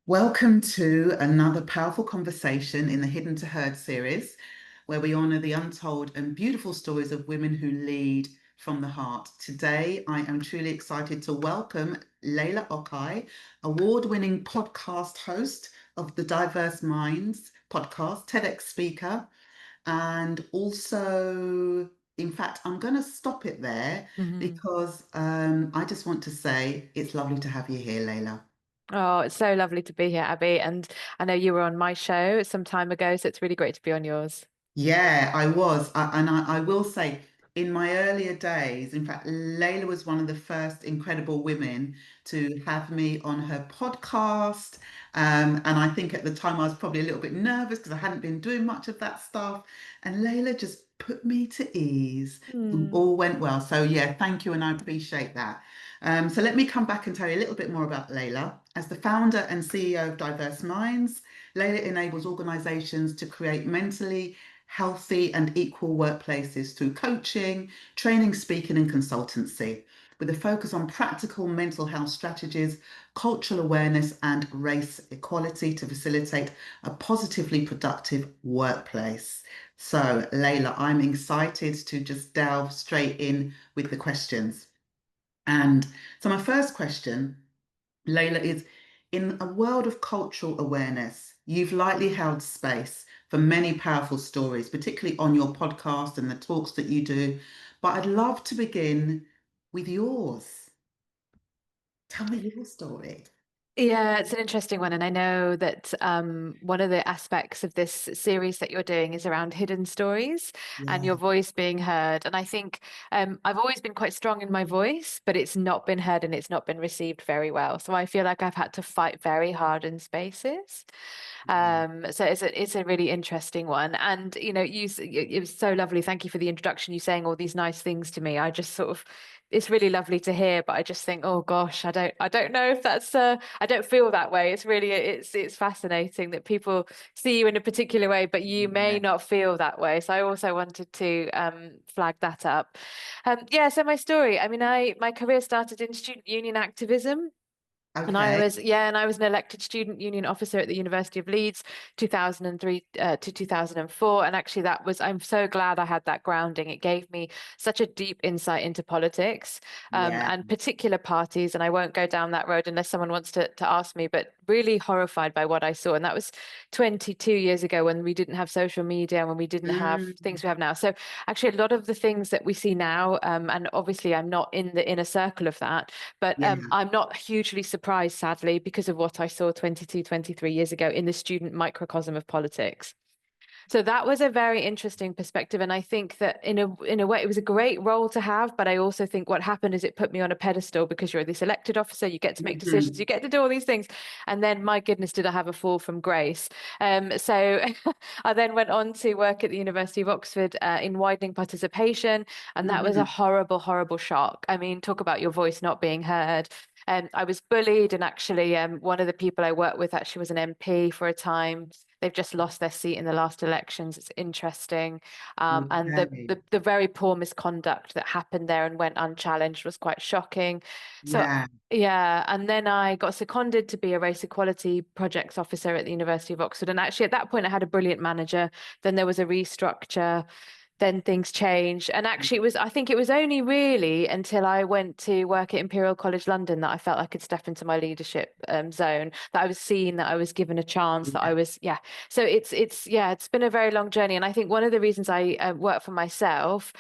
Welcome to another powerful conversation in the Hidden to Heard series, where we honor the untold and beautiful stories of women who lead from the heart. Today, I am truly excited to welcome Leyla Okhai, award-winning podcast host of the Diverse Minds podcast, TEDx speaker, and also, in fact, I'm going to stop it there Hmm. because I just want to say it's lovely to have you here, Leyla. Oh, it's so lovely to be here, Abby. And I know you were on my show some time ago, so it's really great to be on yours. Yeah, I was. And I will say, in my earlier days, in fact, Layla was one of the first incredible women to have me on her podcast. And I think at the time I was probably a little bit nervous because I hadn't been doing much of that stuff. And Layla just put me to ease. Hmm. All went well. So, yeah, thank you. And I appreciate that. So, let me come back and tell you a little bit more about Layla. As the founder and CEO of Diverse Minds, Layla enables organizations to create mentally healthy and equal workplaces through coaching, training, speaking, and consultancy, with a focus on practical mental health strategies, cultural awareness, and race equality to facilitate a positively productive workplace. So, Layla, I'm excited to just delve straight in with the questions. And so, my first question, Layla, is in a world of cultural awareness, you've likely held space for many powerful stories, particularly on your podcast and the talks that you do. But I'd love to begin with yours. Tell me your story. Yeah, it's an interesting one. And I know that one of the aspects of this series that you're doing is around hidden stories and Yeah. your voice being heard. And I think I've always been quite strong in my voice, but it's not been heard and it's not been received very well. So I feel like I've had to fight very hard in spaces. Yeah. So it's a really interesting one. And it was so lovely. Thank you for the introduction. You saying all these nice things to me. I just sort of it's really lovely to hear, but I just think, oh gosh, I don't know if that's I don't feel that way. It's fascinating that people see you in a particular way, but you may Yeah. not feel that way. So I also wanted to flag that up. Yeah, so my story, I mean, I my career started in student union activism. Okay. And I was an elected student union officer at the University of Leeds, 2003 to 2004. And actually, I'm so glad I had that grounding. It gave me such a deep insight into politics, Yeah. and particular parties. And I won't go down that road unless someone wants to ask me, but really horrified by what I saw. And that was 22 years ago when we didn't have social media and when we didn't have Mm, things we have now. So actually, a lot of the things that we see now, and obviously I'm not in the inner circle of that, but yeah. I'm not hugely surprised, sadly, because of what I saw 22, 23 years ago in the student microcosm of politics. So that was a very interesting perspective. And I think that in a way it was a great role to have, but I also think what happened is it put me on a pedestal because you're this elected officer, you get to make decisions, you Mhm. get to do all these things. And then my goodness, did I have a fall from grace. So I then went on to work at the University of Oxford in widening participation, and that was a Mhm. horrible, horrible shock. I mean, talk about your voice not being heard. I was bullied, and actually, one of the people I worked with actually was an MP for a time. They've just lost their seat in the last elections. It's interesting. And Okay. the very poor misconduct that happened there and went unchallenged was quite shocking. So, Yeah. yeah. And then I got seconded to be a race equality projects officer at the University of Oxford. And actually, at that point, I had a brilliant manager. Then there was a restructure, then things changed. And actually, I think it was only really until I went to work at Imperial College London that I felt I could step into my leadership zone, that I was seen, that I was given a chance, that Yeah. I was, yeah. So yeah, it's been a very long journey. And I think one of the reasons I work for myself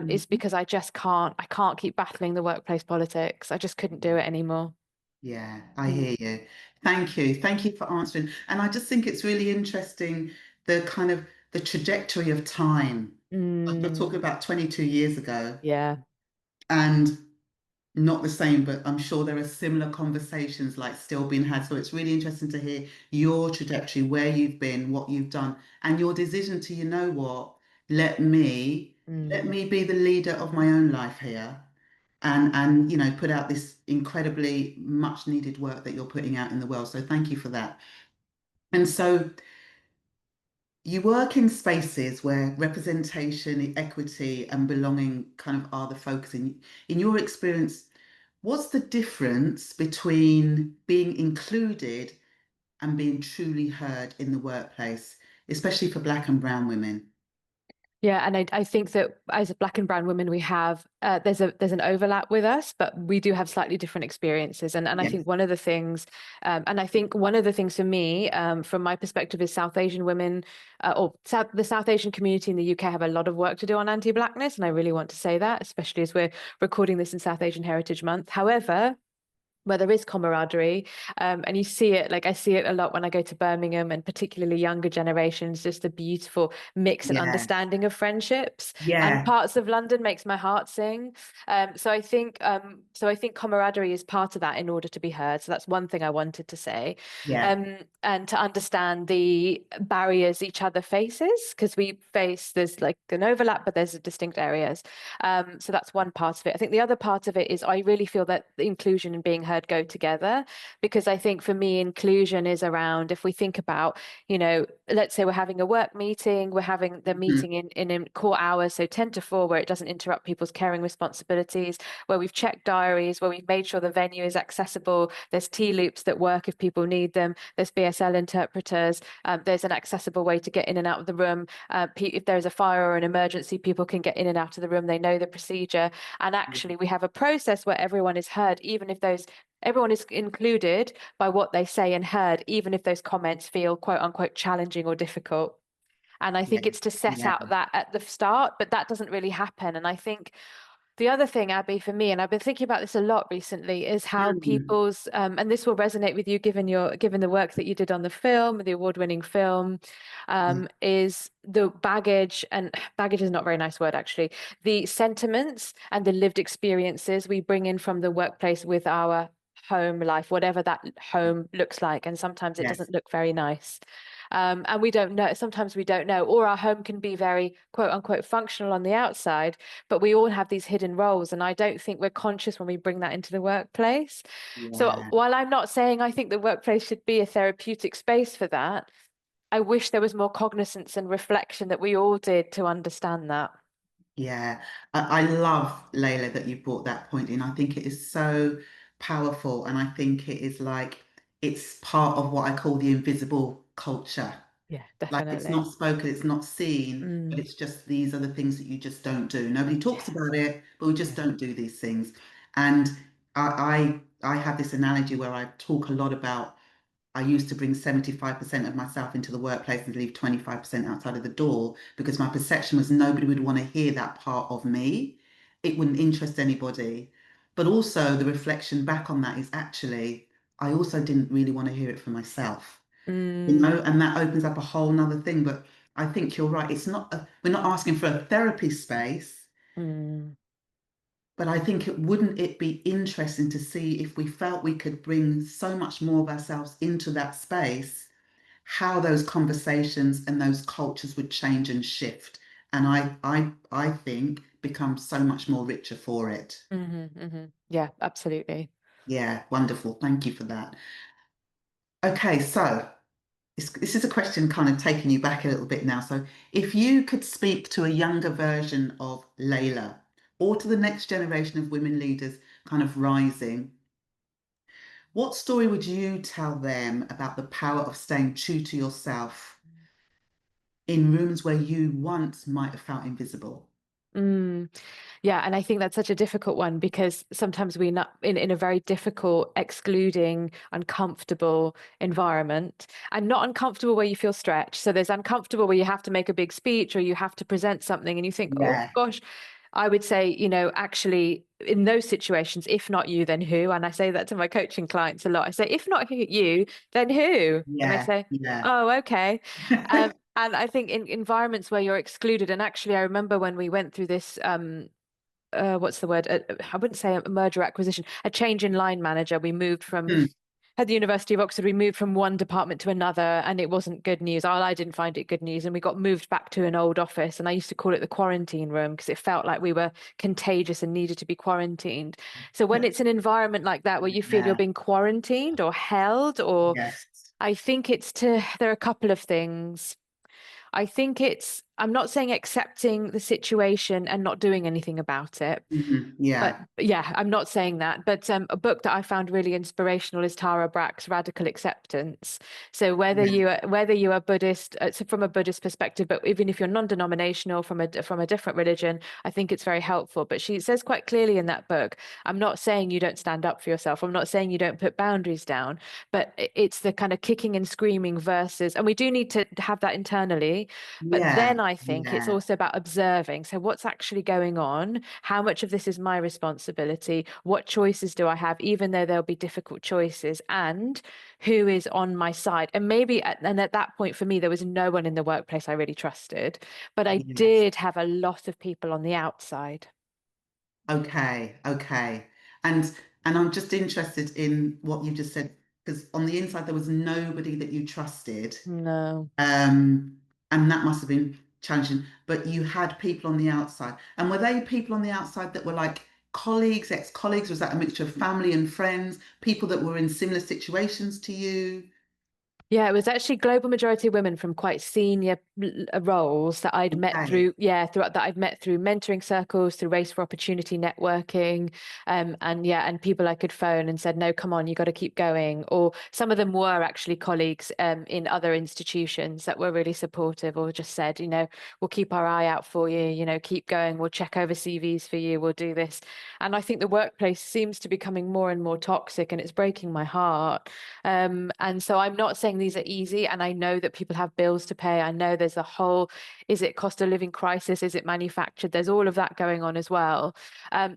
is Mhm. because I can't keep battling the workplace politics. I just couldn't do it anymore. Yeah, I Mm. hear you. Thank you. Thank you for answering. And I just think it's really interesting the kind of the trajectory of time. Like you're talking Mm, about 22 years ago yeah. and not the same, but I'm sure there are similar conversations like still being had. So it's really interesting to hear your trajectory, where you've been, what you've done, and your decision to, you know what, let me let Mm. me be the leader of my own life here and put out this incredibly much needed work that you're putting out in the world. So thank you for that. And so you work in spaces where representation, equity, and belonging kind of are the focus. In your experience, what's the difference between being included and being truly heard in the workplace, especially for Black and brown women. Yeah, and I think that as a Black and brown women, we have there's an overlap with us, but we do have slightly different experiences. And I Yes. think one of the things, and I think one of the things for me, from my perspective, is South Asian women, the South Asian community in the UK have a lot of work to do on anti-Blackness, and I really want to say that, especially as we're recording this in South Asian Heritage Month. However, where there is camaraderie, and you see it, like I see it a lot when I go to Birmingham, and particularly younger generations, just a beautiful mix and Yeah. understanding of friendships. And Yeah. parts of London makes my heart sing. So I think camaraderie is part of that in order to be heard. So that's one thing I wanted to say. Yeah. And to understand the barriers each other faces, because there's like an overlap, but there's distinct areas. So that's one part of it. I think the other part of it is I really feel that the inclusion and being heard go together, because I think for me, inclusion is around, if we think about, let's say we're having a work meeting, we're having the Mhm. meeting in core hours, so 10 to 4, where it doesn't interrupt people's caring responsibilities, where we've checked diaries, where we've made sure the venue is accessible, there's tea loops that work if people need them, there's BSL interpreters, there's an accessible way to get in and out of the room. If there's a fire or an emergency, people can get in and out of the room, they know the procedure. And actually, we have a process where everyone is heard, even if everyone is included by what they say and heard, even if those comments feel quote unquote challenging or difficult. And I Yeah. think it's to set Yeah. out that at the start, but that doesn't really happen. And I think the other thing, Abby, for me, and I've been thinking about this a lot recently, is how Mm. people's and this will resonate with you given the work that you did on the film, the award-winning film, Yeah. is the baggage, and baggage is not a very nice word actually, the sentiments and the lived experiences we bring in from the workplace with our home life, whatever that home looks like. And sometimes it Yes. doesn't look very nice. And we don't know, sometimes we don't know, or our home can be very quote unquote functional on the outside, but we all have these hidden roles. And I don't think we're conscious when we bring that into the workplace. So Yeah. while I'm not saying I think the workplace should be a therapeutic space for that, I wish there was more cognizance and reflection that we all did to understand that. Yeah. I love, Layla, that you brought that point in. I think it is so powerful. And I think it is like, it's part of what I call the invisible culture. Yeah, Like it's not definitely. spoken, it's not seen, but Mm, it's just these are the things that you just don't do. Nobody talks yeah, about it, but we just yeah. don't do these things. And I have this analogy where I talk a lot about I used to bring 75% of myself into the workplace and leave 25% outside of the door because my perception was nobody would want to hear that part of me. It wouldn't interest anybody. But also the reflection back on that is actually I also didn't really want to hear it for myself, Mm, and that opens up a whole nother thing. But I think you're right. It's not, we're not asking for a therapy space, mm, but I think wouldn't it be interesting to see if we felt we could bring so much more of ourselves into that space, how those conversations and those cultures would change and shift. And I think become so much more richer for it. Yeah, absolutely. Yeah, wonderful. Thank you for that. Okay, so this is a question kind of taking you back a little bit now. So, if you could speak to a younger version of Layla or to the next generation of women leaders kind of rising, what story would you tell them about the power of staying true to yourself in rooms where you once might have felt invisible? Mm. Yeah, and I think that's such a difficult one, because sometimes we're not in a very difficult, excluding, uncomfortable environment, and not uncomfortable where you feel stretched. So there's uncomfortable where you have to make a big speech or you have to present something and you think, oh Yeah, gosh, I would say, actually in those situations, if not you, then who? And I say that to my coaching clients a lot. I say, if not you, then who? And they yeah, say, yeah. oh, okay. And I think in environments where you're excluded, and actually I remember when we went through this what's the word? I wouldn't say a merger acquisition, a change in line manager. We moved from Hmm. at the University of Oxford, we moved from one department to another, and it wasn't good news. I didn't find it good news, and we got moved back to an old office, and I used to call it the quarantine room because it felt like we were contagious and needed to be quarantined. So when it's an environment like that where you feel you're Yeah, being quarantined or held, or yes. I think there are a couple of things. I think it's I'm not saying accepting the situation and not doing anything about it. But Yeah, yeah, I'm not saying that. But a book that I found really inspirational is Tara Brach's Radical Acceptance. So yeah, whether you are Buddhist, so from a Buddhist perspective, but even if you're non-denominational from a different religion, I think it's very helpful. But she says quite clearly in that book, I'm not saying you don't stand up for yourself. I'm not saying you don't put boundaries down, but it's the kind of kicking and screaming versus, and we do need to have that internally. But yeah, then I think it's yeah, also about observing. So what's actually going on? How much of this is my responsibility? What choices do I have, even though there'll be difficult choices? And who is on my side? And maybe, and at that point for me, there was no one in the workplace I really trusted, but I yes. did have a lot of people on the outside. Okay, okay. And I'm just interested in what you just said, because on the inside there was nobody that you trusted. No. Um, and that must have been challenging. But you had people on the outside. And were they people on the outside that were like colleagues, ex-colleagues? Was that a mixture of family and friends, people that were in similar situations to you? Yeah, it was actually global majority of women from quite senior roles that I'd met Okay. through, yeah, throughout that I'd met through mentoring circles, through Race for Opportunity networking, and yeah, and people I could phone and said, no, come on, you got to keep going. Or some of them were actually colleagues, in other institutions that were really supportive, or just said, we'll keep our eye out for you, keep going, we'll check over CVs for you, we'll do this. And I think the workplace seems to be becoming more and more toxic, and it's breaking my heart. And so I'm not saying these are easy, and I know that people have bills to pay. I know there's a whole, is it cost of living crisis? Is it manufactured? There's all of that going on as well.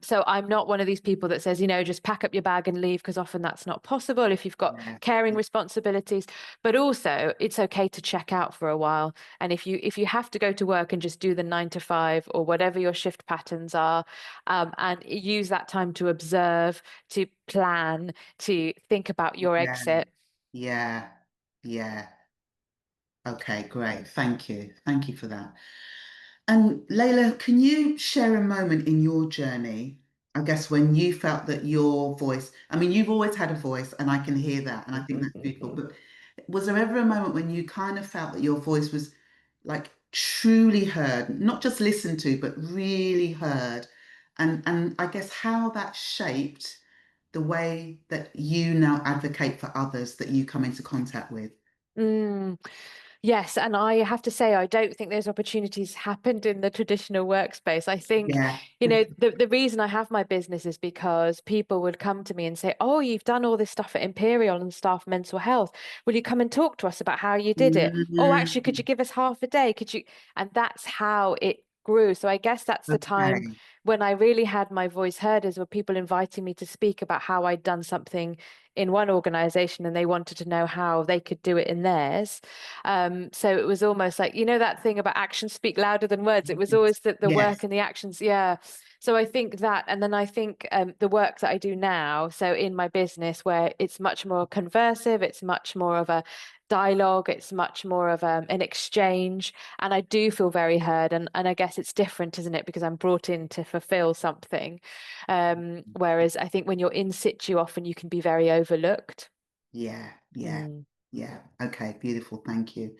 So I'm not one of these people that says, just pack up your bag and leave, because often that's not possible if you've got Yeah. caring responsibilities. But also it's okay to check out for a while. And if you have to go to work and just do the 9 to 5 or whatever your shift patterns are, and use that time to observe, to plan, to think about your Yeah. exit. Yeah. Yeah. Okay, great. Thank you. Thank you for that. And Layla, can you share a moment in your journey, I guess, when you felt that your voice, I mean, you've always had a voice, and I can hear that, and I think that's beautiful, but was there ever a moment when you kind of felt that your voice was like truly heard, not just listened to, but really heard? And I guess how that shaped the way that you now advocate for others that you come into contact with. Mm. Yes, and I have to say, I don't think those opportunities happened in the traditional workspace. I think, Yeah. the reason I have my business is because people would come to me and say, oh, you've done all this stuff at Imperial and staff mental health. Will you come and talk to us about how you did it? Oh, actually, could you Mm, give us half a day? Could you? And that's how it grew. So I guess that's the time okay. when I really had my voice heard, is were people inviting me to speak about how I'd done something in one organization and they wanted to know how they could do it in theirs. So it was almost like, that thing about actions speak louder than words. It was always the work Yes. and the actions. Yeah. So I think that, and then I think the work that I do now, so in my business, where it's much more conversive, it's much more of a dialogue, it's much more of an exchange, and I do feel very heard. And I guess it's different, isn't it? Because I'm brought in to fulfill something. Whereas I think when you're in situ, often you can be very overlooked. Yeah, yeah, Mm. yeah. Okay, beautiful. Thank you.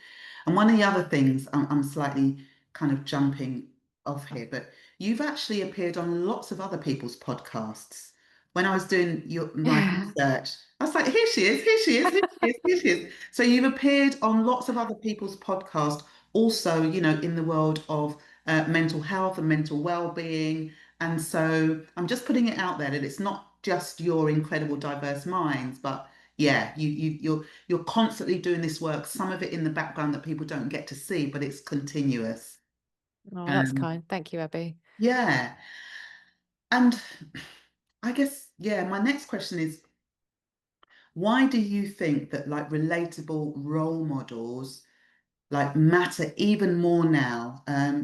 And one of the other things, I'm slightly kind of jumping off here, but you've actually appeared on lots of other people's podcasts. When I was doing my Yeah. research, I was like, here she is, here she is, here she is, here she is. So you've appeared on lots of other people's podcasts, also, in the world of mental health and mental well-being. And so I'm just putting it out there that it's not just your incredible diverse minds, but yeah, you're constantly doing this work, some of it in the background that people don't get to see, but it's continuous. Oh, that's Um, kind. Thank you, Abby. yeah. And I guess, yeah, my next question is, why do you think that like relatable role models like matter even more now,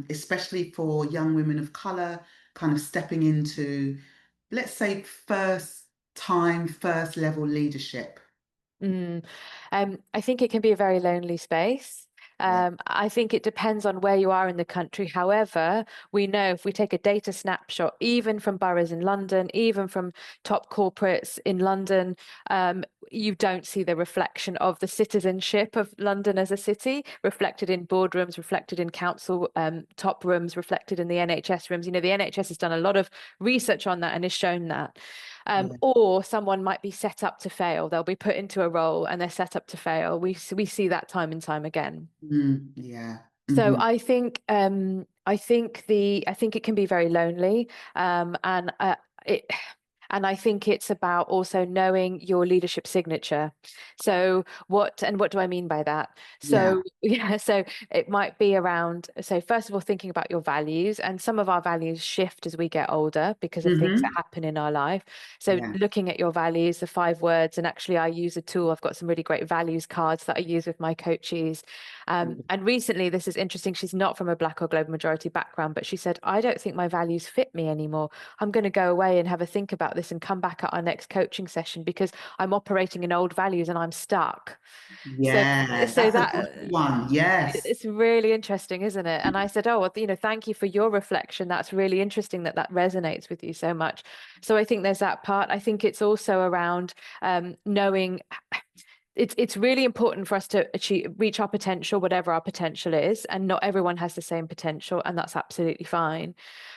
especially for young women of color kind of stepping into, let's say, first time, first level leadership? Mm. I think it can be a very lonely space. Yeah. I think it depends on where you are in the country. However, we know if we take a data snapshot, even from boroughs in London, even from top corporates in London, you don't see the reflection of the citizenship of London as a city reflected in boardrooms, reflected in council top rooms, reflected in the NHS rooms. You know, the NHS has done a lot of research on that and has shown that. Yeah. Or someone might be set up to fail. They'll be put into a role and they're set up to fail. We see that time and time again. Yeah. So Hmm. I think it can be very lonely, and it. And I think it's about also knowing your leadership signature. So what do I mean by that? Yeah. So yeah, so it might be around, so first of all, thinking about your values, and some of our values shift as we get older because of things that Hmm. happen in our life. So Yeah. looking at your values, the 5 words, and actually I use a tool. I've got some really great values cards that I use with my coaches. And recently, this is interesting. She's not from a Black or global majority background, but she said, I don't think my values fit me anymore. I'm going to go away and have a think about this and come back at our next coaching session because I'm operating in old values and I'm stuck. So, Yeah. so That's a that good one. Yes. it's really interesting, isn't it? And I said, oh, well, you know, thank you for your reflection. That's really interesting that that resonates with you so much. So I think there's that part. I think it's also around knowing it's really important for us to reach our potential, whatever our potential is, and not everyone has the same potential, and that's absolutely fine.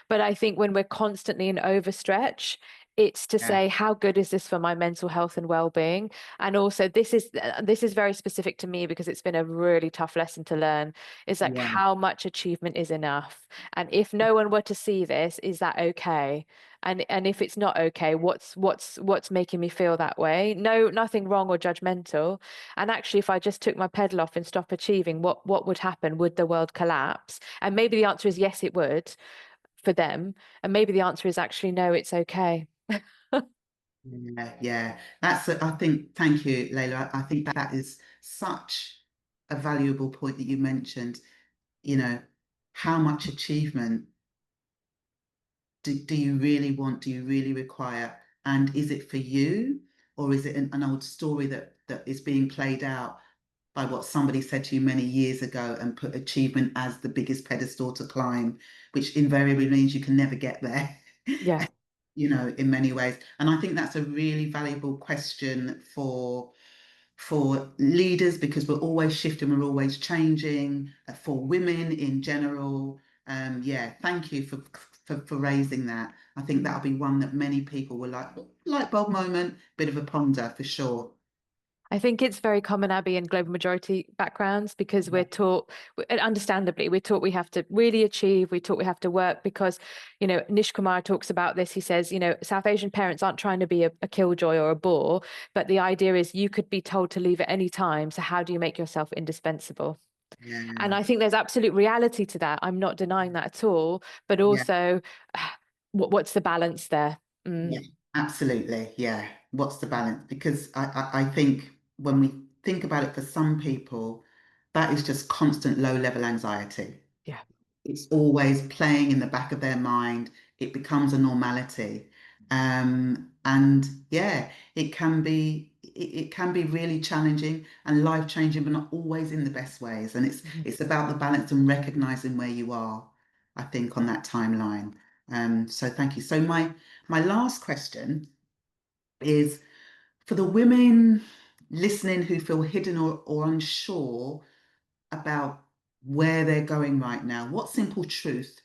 But I think when we're constantly in overstretch, it's to Yeah. say, how good is this for my mental health and well-being? And also, this is very specific to me because it's been a really tough lesson to learn, is like Yeah. how much achievement is enough? And if no one were to see this, is that okay? And if it's not okay, what's making me feel that way? No, nothing wrong or judgmental. And actually, if I just took my pedal off and stopped achieving, what would happen? Would the world collapse? And maybe the answer is yes, it would for them. And maybe the answer is actually no, it's okay. Yeah. Yeah. I think, thank you, Layla. I think that is such a valuable point that you mentioned. You know, how much achievement do you really want? Do you really require? And is it for you, or is it an old story that is being played out by what somebody said to you many years ago and put achievement as the biggest pedestal to climb, which invariably means you can never get there, Yeah. you know, in many ways. And I think that's a really valuable question for leaders because we're always shifting, we're always changing, for women in general. Yeah, thank you for raising that. I think that'll be one that many people will like light bulb moment, bit of a ponder for sure. I think it's very common, Abby, in global majority backgrounds because we're Yeah, taught, understandably, we're taught we have to really achieve, we taught we have to work because, you know, Nish Kumar talks about this. He says, you know, South Asian parents aren't trying to be a killjoy or a bore, but the idea is you could be told to leave at any time. So how do you make yourself indispensable? And yeah, I think there's absolute reality to that. I'm not denying that at all, but yeah. also what's the balance there? Yeah, absolutely. Yeah. What's the balance? Because I think when we think about it for some people, that is just constant low level anxiety. Yeah. It's always playing in the back of their mind. It becomes a normality. And yeah, it can be really challenging and life changing, but not always in the best ways. And Mhm. it's about the balance and recognizing where you are, I think, on that timeline. So thank you. So my last question is for the women listening who feel hidden or unsure about where they're going right now, what simple truth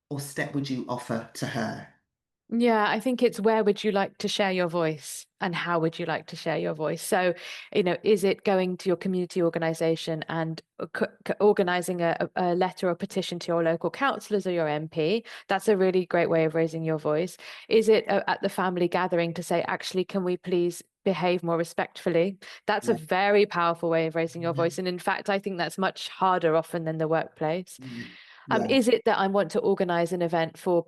or step would you offer to her? Yeah, I think it's where would you like to share your voice and how would you like to share your voice? So, you know, is it going to your community organization and organizing a letter or petition to your local councillors or your MP? That's a really great way of raising your voice. Is it at the family gathering to say, actually, can we please behave more respectfully? That's a Yeah, very powerful way of raising your yeah, voice. And in fact, I think that's much harder often than the workplace. yeah, yeah, Is it that I want to organise an event for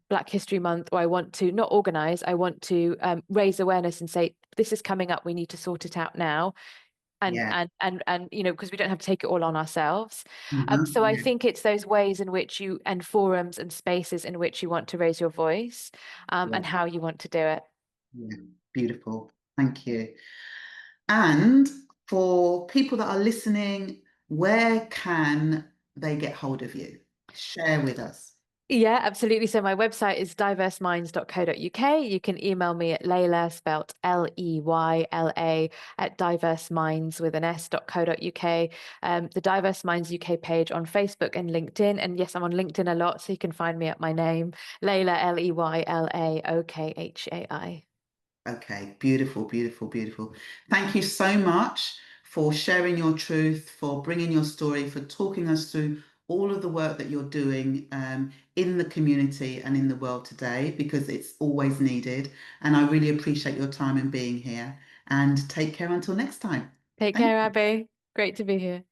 Black History Month, or I want to not organise, I want to raise awareness and say this is coming up, we need to sort it out now, and yeah, you know, because we don't have to take it all on ourselves. So I yeah, think it's those ways in which you and forums and spaces in which you want to raise your voice, yeah, and how you want to do it. yeah. Beautiful. Thank you. And for people that are listening, where can they get hold of you? Share with us. Yeah, absolutely. So my website is diverseminds.co.uk. You can email me at Leyla, spelt Leyla, at diverseminds with an s.co.uk. The Diverse Minds UK page on Facebook and LinkedIn. And yes, I'm on LinkedIn a lot, so you can find me at my name, Leyla, Leylaokhai. Okay, beautiful, beautiful, beautiful. Thank you so much for sharing your truth, for bringing your story, for talking us through all of the work that you're doing in the community and in the world today, because it's always needed. And I really appreciate your time and being here. And take care until next time. Take Thank care, you. Abby. Great to be here.